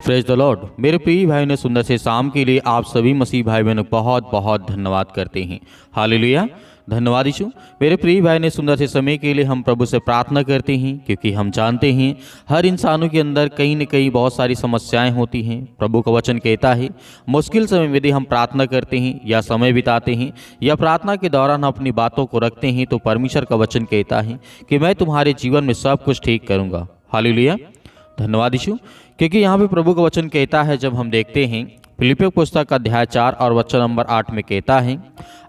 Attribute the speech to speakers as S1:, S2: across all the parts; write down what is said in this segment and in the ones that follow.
S1: Praise the Lord. मेरे प्रिय भाई ने सुंदर से शाम के लिए आप सभी मसीह भाई बहनों को बहुत बहुत धन्यवाद करते हैं। हालेलुया, धन्यवाद यीशु। मेरे प्रिय भाई ने सुंदर से समय के लिए हम प्रभु से प्रार्थना करते हैं, क्योंकि हम जानते हैं हर इंसानों के अंदर कहीं न कहीं बहुत सारी समस्याएं होती हैं। प्रभु का वचन कहता है मुश्किल समय में यदि हम प्रार्थना करते हैं या समय बिताते हैं या प्रार्थना के दौरान हम अपनी बातों को रखते हैं तो परमेश्वर का वचन कहता है कि मैं तुम्हारे जीवन में सब कुछ ठीक करूँगा। हालेलुया, धन्यवाद यीशु। क्योंकि यहाँ पे प्रभु का वचन कहता है, जब हम देखते हैं फिलिपियों पुस्तक अध्याय 4 और वचन नंबर 8 में कहता है,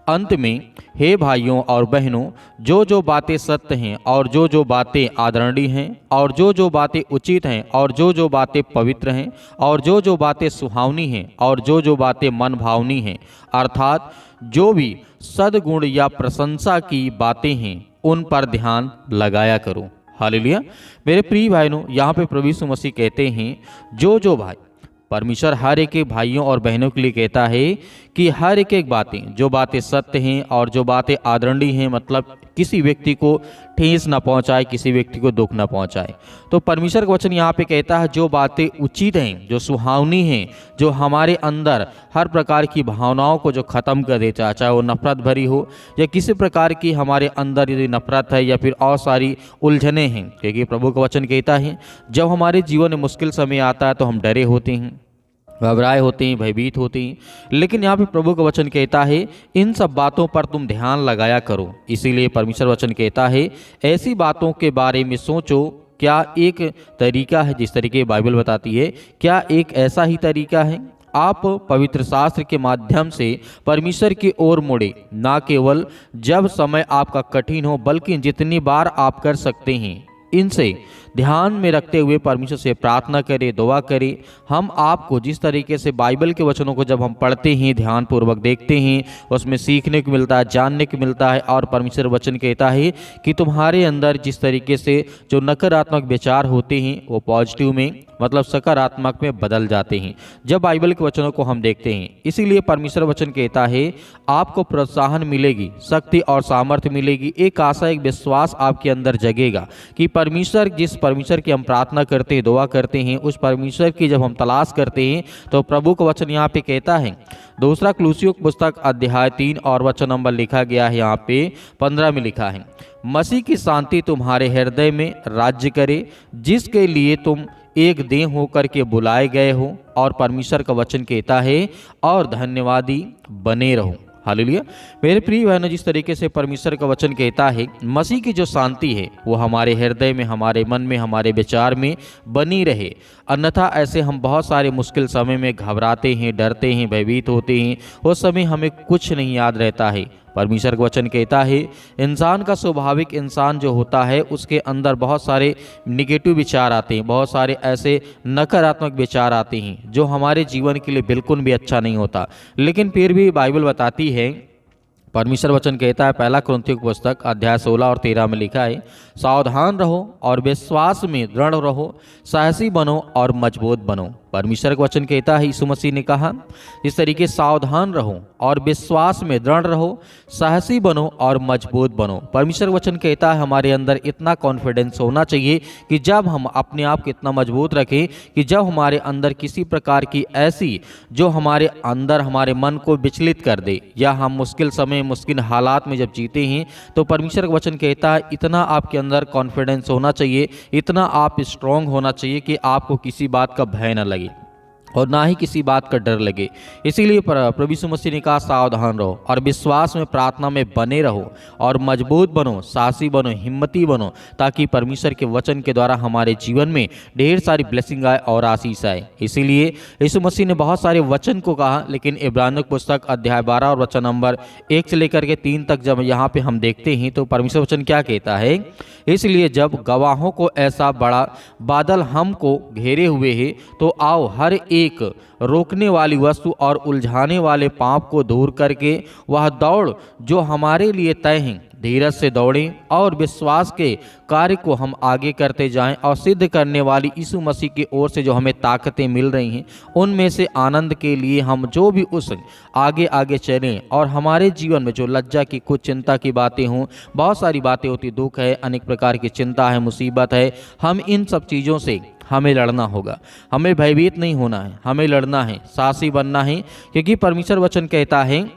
S1: अंत में हे भाइयों और बहनों, जो जो बातें सत्य हैं और जो जो बातें आदरणीय हैं और जो जो बातें उचित हैं और जो जो बातें पवित्र हैं और जो जो बातें सुहावनी हैं और जो जो बातें मन भावनी हैं, अर्थात जो भी सद्गुण या प्रशंसा की बातें हैं, उन पर ध्यान लगाया करो। हालेलुया, मेरे प्रिय भाइयों, यहाँ पे प्रभु यीशु मसीह कहते हैं जो भाई, परमेश्वर हर एक भाइयों और बहनों के लिए कहता है कि हर एक बातें, जो बातें सत्य हैं और जो बातें आदरणीय हैं, मतलब किसी व्यक्ति को ठेस ना पहुंचाए, किसी व्यक्ति को दुख ना पहुंचाए। तो परमेश्वर का वचन यहाँ पे कहता है जो बातें उचित हैं, जो सुहावनी हैं, जो हमारे अंदर हर प्रकार की भावनाओं को जो ख़त्म कर देता है, चाहे वो नफरत भरी हो या किसी प्रकार की हमारे अंदर यदि नफरत है या फिर और सारी उलझने हैं। क्योंकि प्रभु का वचन कहता है जब हमारे जीवन में मुश्किल समय आता है तो हम डरे होते हैं, घबराए होते हैं, भयभीत होते हैं, लेकिन यहाँ पे प्रभु का वचन कहता है इन सब बातों पर तुम ध्यान लगाया करो। इसीलिए परमेश्वर वचन कहता है ऐसी बातों के बारे में सोचो। क्या एक तरीका है, जिस तरीके बाइबल बताती है, क्या एक ऐसा ही तरीका है आप पवित्र शास्त्र के माध्यम से परमेश्वर की ओर मुड़े, ना केवल जब समय आपका कठिन हो, बल्कि जितनी बार आप कर सकते हैं इनसे ध्यान में रखते हुए परमेश्वर से प्रार्थना करें, दुआ करें। हम आपको जिस तरीके से बाइबल के वचनों को जब हम पढ़ते हैं, ध्यानपूर्वक देखते हैं, उसमें सीखने को मिलता है, जानने को मिलता है। और परमेश्वर वचन कहता है कि तुम्हारे अंदर जिस तरीके से जो नकारात्मक विचार होते हैं वो पॉजिटिव में, मतलब सकारात्मक में बदल जाते हैं जब बाइबल के वचनों को हम देखते हैं। इसीलिए परमेश्वर वचन कहता है आपको प्रोत्साहन मिलेगी, शक्ति और सामर्थ्य मिलेगी, एक आशा, एक विश्वास आपके अंदर जगेगा कि परमेश्वर, जिस परमेश्वर की हम प्रार्थना करते हैं, दुआ करते हैं, उस परमेश्वर की जब हम तलाश करते हैं तो प्रभु का वचन यहाँ पे कहता है, दूसरा कुलुस्सियों की पुस्तक अध्याय 3 और वचन नंबर लिखा गया है, यहाँ पे 15 में लिखा है, मसीह की शांति तुम्हारे हृदय में राज्य करे, जिसके लिए तुम एक देह होकर के बुलाए गए हो। और परमेश्वर का वचन कहता है और धन्यवादी बने रहो। हालेलुया, मेरे प्रिय बहनों, जिस तरीके से परमेश्वर का वचन कहता है मसीह की जो शांति है वो हमारे हृदय में, हमारे मन में, हमारे विचार में बनी रहे, अन्यथा ऐसे हम बहुत सारे मुश्किल समय में घबराते हैं, डरते हैं, भयभीत होते हैं, उस समय हमें कुछ नहीं याद रहता है। परमेश्वर का वचन कहता है इंसान का स्वाभाविक, इंसान जो होता है उसके अंदर बहुत सारे निगेटिव विचार आते हैं, बहुत सारे ऐसे नकारात्मक विचार आते हैं जो हमारे जीवन के लिए बिल्कुल भी अच्छा नहीं होता। लेकिन फिर भी बाइबल बताती है, परमेश्वर वचन कहता है, पहला कुरिन्थियों की पुस्तक अध्याय 16 और 13 में लिखा है, सावधान रहो और विश्वास में दृढ़ रहो, साहसी बनो और मजबूत बनो। परमेश्वर का वचन कहता है, यीशु मसीह ने कहा इस तरीके सावधान रहो और विश्वास में दृढ़ रहो, साहसी बनो और मजबूत बनो। परमेश्वर वचन कहता है हमारे अंदर इतना कॉन्फिडेंस होना चाहिए कि जब हम अपने आप को इतना मजबूत रखें कि जब हमारे अंदर किसी प्रकार की ऐसी जो हमारे अंदर हमारे मन को विचलित कर दे, या हम मुश्किल समय, मुश्किल हालात में जब जीते हैं, तो परमेश्वर का वचन कहता है इतना आपके अंदर कॉन्फिडेंस होना चाहिए, इतना आप स्ट्रांग होना चाहिए कि आपको किसी बात का भय न लगे और ना ही किसी बात का डर लगे। इसीलिए प्रभु यीशु मसीह ने कहा सावधान रहो और विश्वास में, प्रार्थना में बने रहो और मजबूत बनो, साहसी बनो, हिम्मती बनो, ताकि परमेश्वर के वचन के द्वारा हमारे जीवन में ढेर सारी ब्लेसिंग आए और आशीष आए। इसीलिए यीशु मसीह ने बहुत सारे वचन को कहा, लेकिन इब्रानियों की पुस्तक अध्याय 12 और वचन नंबर 1 से लेकर के 3 तक जब यहाँ पे हम देखते हैं तो परमेश्वर वचन क्या कहता है, इसलिए जब गवाहों को ऐसा बड़ा बादल हमको घेरे हुए है तो आओ हर एक रोकने वाली वस्तु और उलझाने वाले पाप को दूर करके वह दौड़ जो हमारे लिए तय है धीरज से दौड़ें और विश्वास के कार्य को हम आगे करते जाएं और सिद्ध करने वाली यीशु मसीह की ओर से जो हमें ताकतें मिल रही हैं उनमें से आनंद के लिए हम जो भी उस आगे आगे चलें। और हमारे जीवन में जो लज्जा की, कुछ चिंता की बातें हों, बहुत सारी बातें होती, दुख है, अनेक प्रकार की चिंता है, मुसीबत है, हम इन सब चीज़ों से हमें लड़ना होगा, हमें भयभीत नहीं होना है, हमें लड़ना है, साहसी बनना है, क्योंकि परमेश्वर वचन कहता है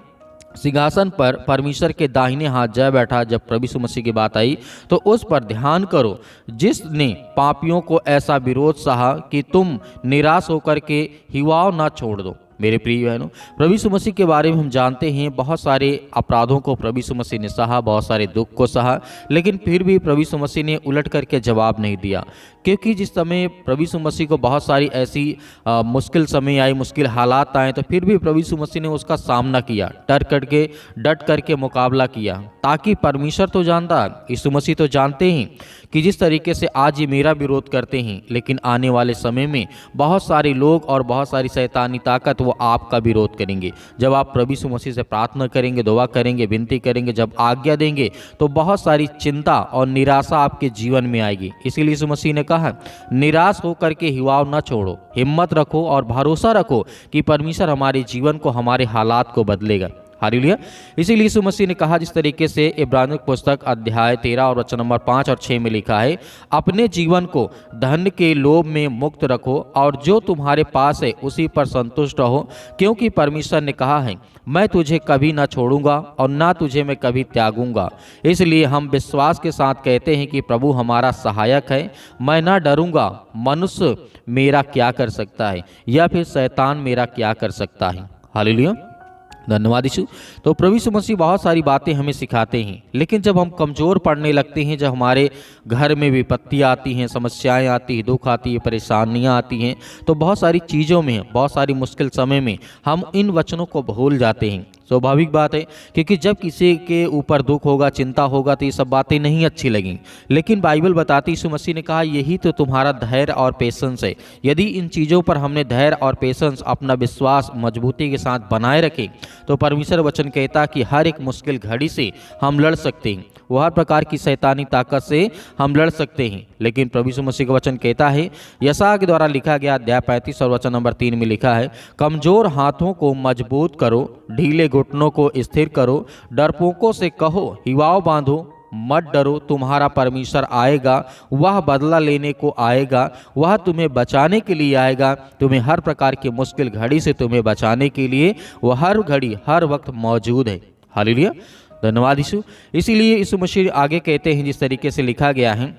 S1: सिंहासन पर परमेश्वर के दाहिने हाथ जय बैठा। जब प्रभु यीशु मसीह की बात आई तो उस पर ध्यान करो जिसने पापियों को ऐसा विरोध सहा कि तुम निराश होकर के हिवाव ना छोड़ दो। मेरे प्रिय बहनों, प्रभु यीशु मसीह के बारे में हम जानते हैं बहुत सारे अपराधों को प्रभु यीशु मसीह ने सहा, बहुत सारे दुख को सहा, लेकिन फिर भी प्रभु यीशु मसीह ने उलट करके जवाब नहीं दिया। क्योंकि जिस समय प्रभु यीशु मसीह को बहुत सारी ऐसी मुश्किल समय आई, मुश्किल हालात आए, तो फिर भी प्रभु यीशु मसीह ने उसका सामना किया, डट करके मुकाबला किया, ताकि परमेश्वर तो जानता, यीशु मसीह तो जानते हैं कि जिस तरीके से आज ये मेरा विरोध करते हैं, लेकिन आने वाले समय में बहुत सारे लोग और बहुत सारी शैतानी ताकत वो आपका विरोध करेंगे। जब आप प्रभु यीशु मसीह से प्रार्थना करेंगे, दुआ करेंगे, विनती करेंगे, जब आज्ञा देंगे, तो बहुत सारी चिंता और निराशा आपके जीवन में आएगी। इसीलिए यीशु मसीह ने कहा निराश होकर के हिवाव न छोड़ो, हिम्मत रखो और भरोसा रखो कि परमेश्वर हमारे जीवन को, हमारे हालात को बदलेगा। हालेलुया। इसीलिए यीशु मसीह ने कहा जिस तरीके से इब्रानियों की पुस्तक अध्याय 13 और वचन नंबर 5 और 6 में लिखा है, अपने जीवन को धन के लोभ में मुक्त रखो और जो तुम्हारे पास है उसी पर संतुष्ट रहो, क्योंकि परमेश्वर ने कहा है मैं तुझे कभी ना छोड़ूंगा और ना तुझे मैं कभी त्यागूंगा। इसलिए हम विश्वास के साथ कहते हैं कि प्रभु हमारा सहायक है, मैं ना डरूंगा। मनुष्य मेरा क्या कर सकता है या फिर शैतान मेरा क्या कर सकता है। हालेलुया, धन्यवाद यीशु। तो प्रभु यीशु मसीह बहुत सारी बातें हमें सिखाते हैं, लेकिन जब हम कमज़ोर पड़ने लगते हैं, जब हमारे घर में विपत्तियाँ आती हैं, समस्याएं आती हैं, दुख आती है, परेशानियां आती हैं, तो बहुत सारी चीज़ों में, बहुत सारी मुश्किल समय में हम इन वचनों को भूल जाते हैं। स्वाभाविक बात है, क्योंकि जब किसी के ऊपर दुख होगा, चिंता होगा, तो ये सब बातें नहीं अच्छी लगेंगी। लेकिन बाइबल बताती, यीशु मसीह ने कहा यही तो तुम्हारा धैर्य और पेशेंस है। यदि इन चीज़ों पर हमने धैर्य और पेशेंस, अपना विश्वास मजबूती के साथ बनाए रखें, तो परमेश्वर वचन कहता कि हर एक मुश्किल घड़ी से हम लड़ सकते हैं, वो हर प्रकार की शैतानी ताकत से हम लड़ सकते हैं। लेकिन प्रभु यीशु मसीह का वचन कहता है, यशायाह के द्वारा लिखा गया अध्याय 35 और वचन नंबर 3 में लिखा है, कमज़ोर हाथों को मजबूत करो, ढीले घुटनों को स्थिर करो, डरपोकों से कहो हिवाव बांधो, मत डरो, तुम्हारा परमेश्वर आएगा, वह बदला लेने को आएगा, वह तुम्हें बचाने के लिए आएगा, तुम्हें हर प्रकार की मुश्किल घड़ी से तुम्हें बचाने के लिए वह हर घड़ी हर वक्त मौजूद है। हालेलुया, धन्यवाद यीशु। इसीलिए यीशु मसीह आगे कहते हैं जिस तरीके से लिखा गया है,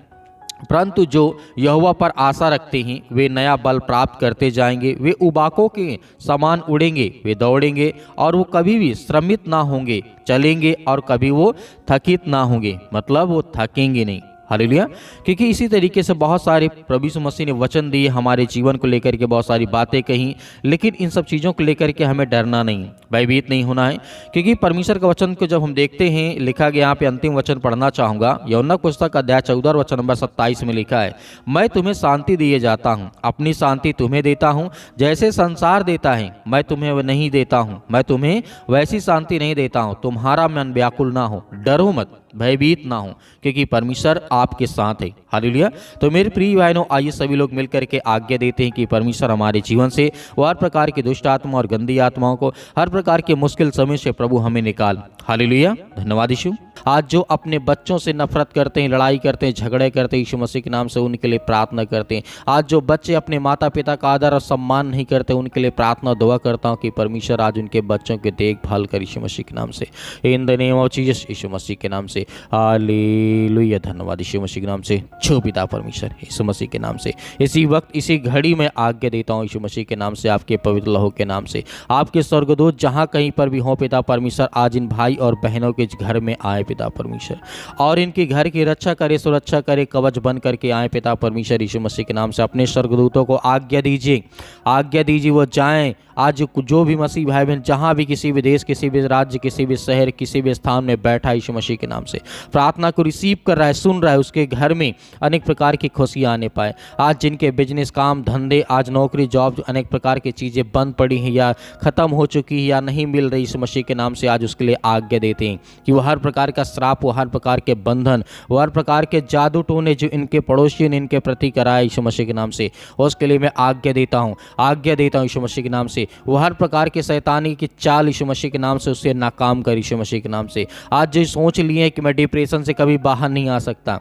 S1: परंतु जो यहोवा पर आशा रखते हैं वे नया बल प्राप्त करते जाएंगे, वे उबाकों के समान उड़ेंगे, वे दौड़ेंगे और वो कभी भी श्रमित ना होंगे, चलेंगे और कभी वो थकित ना होंगे, मतलब वो थकेंगे नहीं। हालेलुया। क्योंकि इसी तरीके से बहुत सारे प्रभु यीशु मसीह ने वचन दिए, हमारे जीवन को लेकर के बहुत सारी बातें कही, लेकिन इन सब चीज़ों को लेकर के हमें डरना नहीं, भयभीत नहीं होना है। क्योंकि परमेश्वर का वचन को जब हम देखते हैं, लिखा गया, यहाँ पे अंतिम वचन पढ़ना चाहूँगा, यूहन्ना पुस्तक अध्याय 14 वचन नंबर 27 में लिखा है, मैं तुम्हें शांति दिए जाता हूँ, अपनी शांति तुम्हें देता हूँ, जैसे संसार देता है मैं तुम्हें नहीं देता हूँ, मैं तुम्हें वैसी शांति नहीं देता हूँ, तुम्हारा मन व्याकुल ना हो, डरो मत, भयभीत ना हो, क्योंकि परमेश्वर आपके साथ है। हालेलुया। तो मेरे प्रिय बहनों, आइए सभी लोग मिलकर के आज्ञा देते हैं कि परमेश्वर हमारे जीवन से वो हर प्रकार की दुष्ट आत्मा और गंदी आत्माओं को, हर प्रकार के मुश्किल समय से प्रभु हमें निकाल। हालेलुया, धन्यवाद यीशु। आज जो अपने बच्चों से नफरत करते हैं, लड़ाई करते हैं, झगड़े करते हैं, यीशु मसीह के नाम से उनके लिए प्रार्थना करते हैं। आज जो बच्चे अपने माता पिता का आदर और सम्मान नहीं करते, उनके लिए प्रार्थना दुआ करता हूँ कि परमेश्वर आज उनके बच्चों की देखभाल कर, यीशु मसीह के नाम से, in the name of Jesus, यीशु मसीह के नाम से। हालेलुया, धन्यवाद यीशु मसीह के नाम से। छो पिता परमेश्वर, यीशु मसीह के नाम से इसी वक्त इसी घड़ी में आज्ञा देता हूँ, यीशु मसीह के नाम से, आपके पवित्र लहू के नाम से, आपके स्वर्गदूत जहाँ कहीं पर भी हो पिता परमेश्वर, आज इन भाई और बहनों के घर में आए पिता परमेश्वर, और इनके घर की रक्षा करे, सुरक्षा करे, कवच बन करके आए पिता परमेश्वर, यीशु मसीह के नाम से। अपने स्वर्गदूतों को आज्ञा दीजिए, आज्ञा दीजिए, वो जाएं आज जो भी मसीह भाई बहन जहाँ भी, किसी भी देश, किसी भी राज्य, किसी भी शहर, किसी भी स्थान में बैठा है, यीशु मसीह के नाम से प्रार्थना को रिसीव कर रहा है, सुन रहा है, उसके घर में अनेक प्रकार की खुशियाँ आने पाए। आज जिनके बिजनेस, काम धंधे, आज नौकरी, जॉब, अनेक प्रकार की चीज़ें बंद पड़ी हैं या ख़त्म हो चुकी है या नहीं मिल रही, यीशु मसीह के नाम से आज उसके लिए आज्ञा देते हैं कि वो हर प्रकार का श्राप, वो हर प्रकार के बंधन, वो हर प्रकार के जादू टोने जो इनके पड़ोसी ने इनके प्रति कराए, यीशु मसीह के नाम से, उसके लिए मैं आज्ञा देता हूँ, आज्ञा देता हूँ यीशु मसीह के नाम से। वो हर प्रकार के शैतानी की चाल यीशु मसीह के नाम से उससे नाकाम कर, यीशु मसीह के नाम से। आज जो सोच लिए कि मैं डिप्रेशन से कभी बाहर नहीं आ सकता,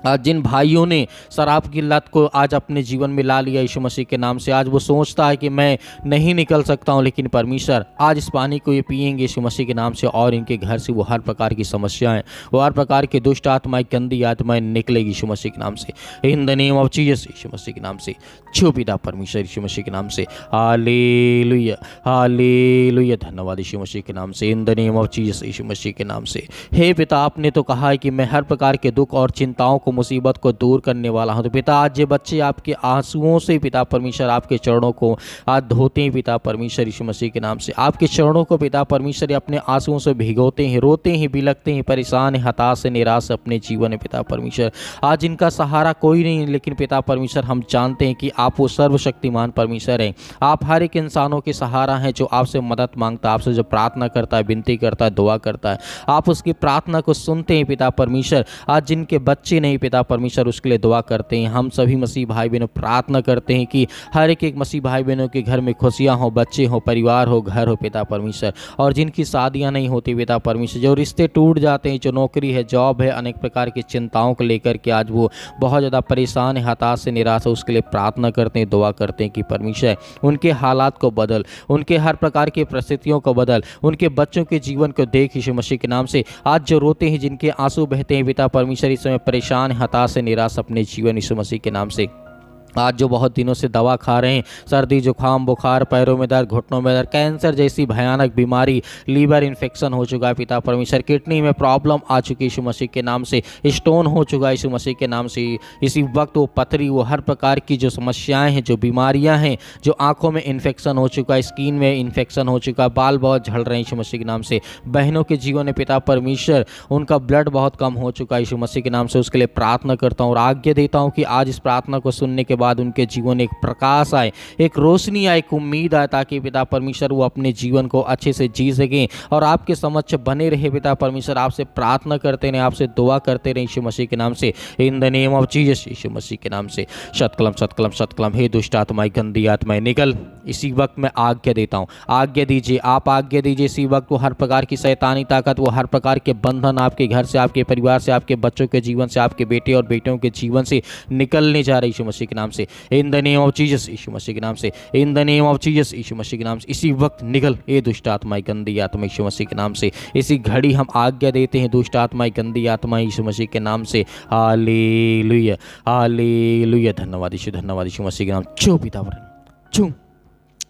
S1: आज जिन भाइयों ने शराब की लत को आज अपने जीवन में ला लिया यीशु मसीह के नाम से, आज वो सोचता है कि मैं नहीं निकल सकता हूँ, लेकिन परमेश्वर आज इस पानी को ये पिएंगे यीशु मसीह के नाम से और इनके घर से वो हर प्रकार की समस्याएं, वो हर प्रकार की दुष्ट आत्माएं, गंदी आत्माएं निकलेगी यीशु मसीह के नाम से, in the name of Jesus यीशु मसीह के नाम से। छो पिता परमेश्वर यीशु मसीह के नाम से, हालेलुया हालेलुया, धन्यवाद यीशु मसीह के नाम से, in the name of Jesus यीशु मसीह के नाम से। हे पिता, आपने तो कहा है कि मैं हर प्रकार के दुख और चिंताओं को, मुसीबत को दूर करने वाला हूं। तो पिता, आज ये बच्चे आपके आंसुओं से पिता परमेश्वर आपके चरणों को आज धोते हैं पिता परमेश्वर यीशु मसीह के नाम से, आपके चरणों को पिता परमेश्वर अपने आंसुओं से भिगोते हैं, रोते हैं, बिलखते हैं, परेशान हैं, हताश से निराश अपने जीवन में पिता परमेश्वर। आज इनका सहारा कोई नहीं, लेकिन पिता परमेश्वर हम जानते हैं कि आप वो सर्वशक्तिमान परमेश्वर हैं। आप हर एक इंसानों के सहारा हैं जो आपसे मदद मांगता है, आपसे जो प्रार्थना करता है, विनती करता है, दुआ करता है, आप उसकी प्रार्थना को सुनते हैं पिता परमेश्वर। आज जिनके बच्चे नहीं पिता परमेश्वर, उसके लिए दुआ करते हैं। हम सभी मसीह भाई बहनों प्रार्थना करते हैं कि हर एक मसीह भाई बहनों के घर में खुशियां हो, बच्चे हो, परिवार हो, घर हो पिता परमेश्वर। और जिनकी शादियां नहीं होती पिता परमेश्वर, जो रिश्ते टूट जाते हैं, जो नौकरी है, जॉब है, अनेक प्रकार की चिंताओं को लेकर के आज वो बहुत ज़्यादा परेशान है, हताश से निराश है, उसके लिए प्रार्थना करते हैं, दुआ करते हैं कि परमेश्वर उनके हालात को बदल, उनके हर प्रकार की परिस्थितियों को बदल, उनके बच्चों के जीवन को देख यीशु मसीह के नाम से। आज जो रोते हैं, जिनके आंसू बहते हैं पिता परमेश्वर, इस समय परेशान, हताश से निराश अपने जीवन यीशु मसीह के नाम से, आज जो बहुत दिनों से दवा खा रहे हैं, सर्दी जुकाम बुखार, पैरों में दर्द, घुटनों में दर्द, कैंसर जैसी भयानक बीमारी, लीवर इन्फेक्शन हो चुका है पिता परमेश्वर, किडनी में प्रॉब्लम आ चुकी है यीशु मसीह के नाम से, स्टोन हो चुका है यीशु मसीह के नाम से, इसी वक्त वो पथरी, वो हर प्रकार की जो समस्याएं हैं, जो बीमारियां हैं, जो आंखों में इन्फेक्शन हो चुका है, स्किन में इन्फेक्शन हो चुका है, बाल बहुत झड़ रहे हैं यीशु मसीह के नाम से, बहनों के जीवन में पिता परमेश्वर उनका ब्लड बहुत कम हो चुका है यीशु मसीह के नाम से, उसके लिए प्रार्थना करता हूँ और आज्ञा देता हूँ कि आज इस प्रार्थना को सुनने के बाद उनके जीवन एक प्रकाश आए, एक रोशनी आए, एक उम्मीद आए, ताकि पिता परमेश्वर वो अपने जीवन को अच्छे से जी सकें और आपके समक्ष बने रहे पिता परमेश्वर। आपसे प्रार्थना करते रहे, आपसे दुआ करते रहे यीशु मसीह के नाम से, in the name of Jesus यीशु मसीह के नाम से। सतकलम सतकलम सतकलम, हे दुष्ट आत्माएं, गंदी आत्माएं निकल। इसी वक्त मैं आज्ञा देता हूँ, आज्ञा दीजिए, आप आज्ञा दीजिए इसी वक्त। वो हर प्रकार की शैतानी ताकत, वो हर प्रकार के बंधन आपके घर से, आपके परिवार से, आपके बच्चों के जीवन से, आपके बेटे और बेटियों के जीवन से निकलने जा रहे यीशु मसीह के नाम से, in the name of Jesus यीशु मसीह के नाम से, in the name of Jesus यीशु मसीह के नाम से। इसी वक्त निकल ए दुष्ट आत्माएं, गंदी आत्मा यीशु मसीह के नाम से। इसी घड़ी हम आज्ञा देते हैं दुष्ट आत्माएं, गंदी आत्माएं यीशु मसीह के नाम से। हालेलुया हालेलुया, धन्यवाद यीशु मसीह के नाम। छू पिता छू।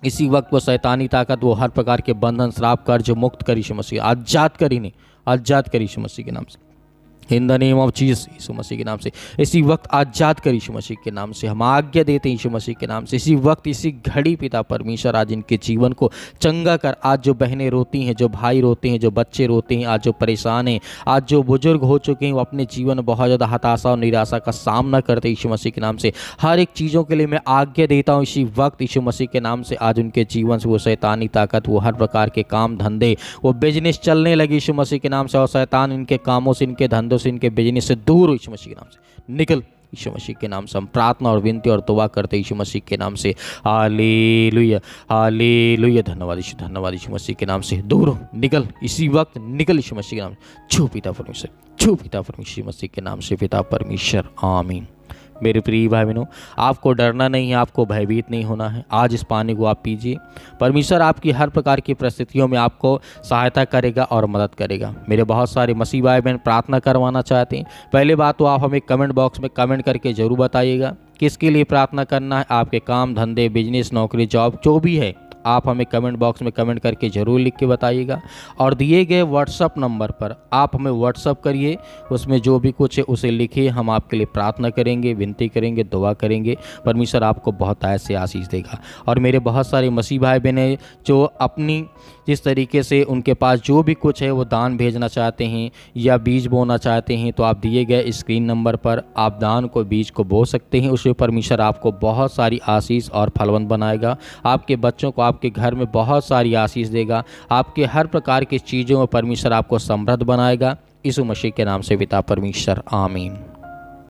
S1: इसी वक्त वो शैतानी ताकत, वो हर प्रकार के बंधन, श्राप, कर्ज मुक्त कर यीशु मसीह, आजाद कर, इन्हें आजाद कर यीशु मसीह के नाम से, in the name of Jesus यीशु मसीह के नाम से। इसी वक्त आजाद कर यीशु मसीह के नाम से, हम आज्ञा देते हैं यीशु मसीह के नाम से। इसी वक्त, इसी घड़ी पिता परमेश्वर आज इनके जीवन को चंगा कर। आज जो बहनें रोती हैं, जो भाई रोते हैं, जो बच्चे रोते हैं, आज जो परेशान हैं, आज जो बुजुर्ग हो चुके हैं, वो अपने जीवन में बहुत ज़्यादा हताशा और निराशा का सामना करते हैं यीशु मसीह के नाम से। हर एक चीज़ों के लिए मैं आज्ञा देता हूँ इसी वक्त यीशु मसीह के नाम से। आज उनके जीवन से वो शैतानी ताकत, वो हर प्रकार के काम धंधे, वो बिजनेस चलने लगी यीशु मसीह के नाम से, और शैतान इनके कामों से, इनके धंधों से, इनके बिजनेस से दूर यीशु मसीह के नाम से निकल। यीशु मसीह के नाम से हम प्रार्थना और विनती और दुआ करते यीशु मसीह के नाम से। हालेलुया हालेलुया, धन्यवाद यीशु मसीह के नाम से। दूर निकल, इसी वक्त निकल यीशु मसीह के नाम से। छू पिता परमेश्वर, छू पिता परमेश्वर मसीह के नाम से, पिता परमेश्वर, आमीन। मेरे प्रिय भाई बहनों, आपको डरना नहीं है, आपको भयभीत नहीं होना है। आज इस पानी को आप पीजिए, परमेश्वर आपकी हर प्रकार की परिस्थितियों में आपको सहायता करेगा और मदद करेगा। मेरे बहुत सारे मसीह भाई बहन प्रार्थना करवाना चाहते हैं। पहले बात तो आप हमें कमेंट बॉक्स में कमेंट करके ज़रूर बताइएगा किसके लिए प्रार्थना करना है। आपके काम धंधे, बिजनेस, नौकरी, जॉब जो भी है, आप हमें कमेंट बॉक्स में कमेंट करके ज़रूर लिख के बताइएगा। और दिए गए व्हाट्सअप नंबर पर आप हमें व्हाट्सअप करिए, उसमें जो भी कुछ है उसे लिखिए। हम आपके लिए प्रार्थना करेंगे, विनती करेंगे, दुआ करेंगे। परमेश्वर आपको बहुत ऐसे आशीष देगा। और मेरे बहुत सारे मसीह भाई बहन जो अपनी जिस तरीके से उनके पास जो भी कुछ है वो दान भेजना चाहते हैं या बीज बोना चाहते हैं, तो आप दिए गए स्क्रीन नंबर पर आप दान को, बीज को बो सकते हैं। उसमें परमेश्वर आपको बहुत सारी आशीष और फलवंत बनाएगा। आपके बच्चों को, आपके घर में बहुत सारी आशीष देगा। आपके हर प्रकार की चीज़ों में परमेश्वर आपको समृद्ध बनाएगा। यीशु मसीह के नाम से पिता परमेश्वर, आमीन।